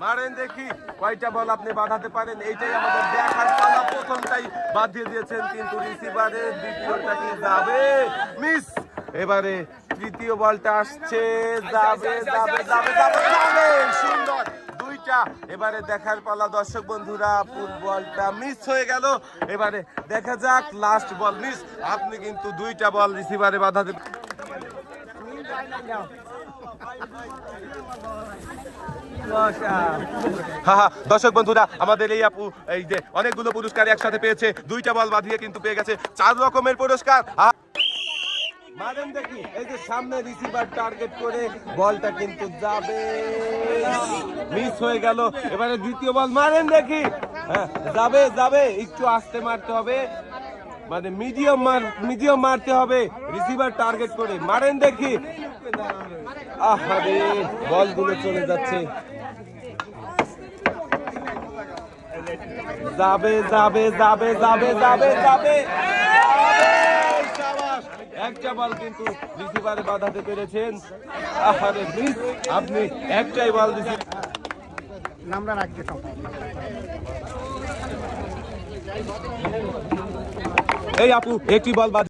মারেন দেখি কয়টা বল আপনি বাঁধাতে পারেন, এইটাই আমাদের দেখার পালা। প্রথমটাই বাদ দিয়ে দিয়েছেন কিন্তু রিসিভারের, দ্বিতীয়টা কি যাবে? মিস। এবারে তৃতীয় বলটা আসছে, যাবে যাবে যাবে যাবে যাবে, সুন্দর দুইটা। এবারে দেখার পালা দর্শক বন্ধুরা, ফুটবলটা মিস হয়ে গেল। এবারে দেখা যাক, লাস্ট বল মিস। আপনি কিন্তু দুইটা বল রিসিভারে বাঁধাতে। দর্শক বন্ধুরা, আমাদের এই আপু এই যে অনেকগুলো পুরস্কার একসাথে পেয়েছে, দুইটা বল বাঁধিয়ে কিন্তু পেয়ে গেছে 4 রকমের পুরস্কার। মারেন দেখি, এই যে সামনে রিসিভার টার্গেট করে বলটা কিন্তু যাবে, মিস হয়ে গেল। এবারে দ্বিতীয় বল মারেন দেখি, হ্যাঁ যাবে যাবে, একটু আস্তে মারতে হবে, মানে মিডিয়াম মারতে হবে রিসিভার টার্গেট করে। মারেন দেখি, আহারে বলগুলো চলে যাচ্ছে, যাবে যাবে যাবে যাবে যাবে যাবে, একটা বল কিন্তু রিসিভারে বাঁধাতে পেরেছেন। আহারে মিস, আপনি একটাই বল দিয়েছেন। নামটা রাখতে এই আপু একটি বল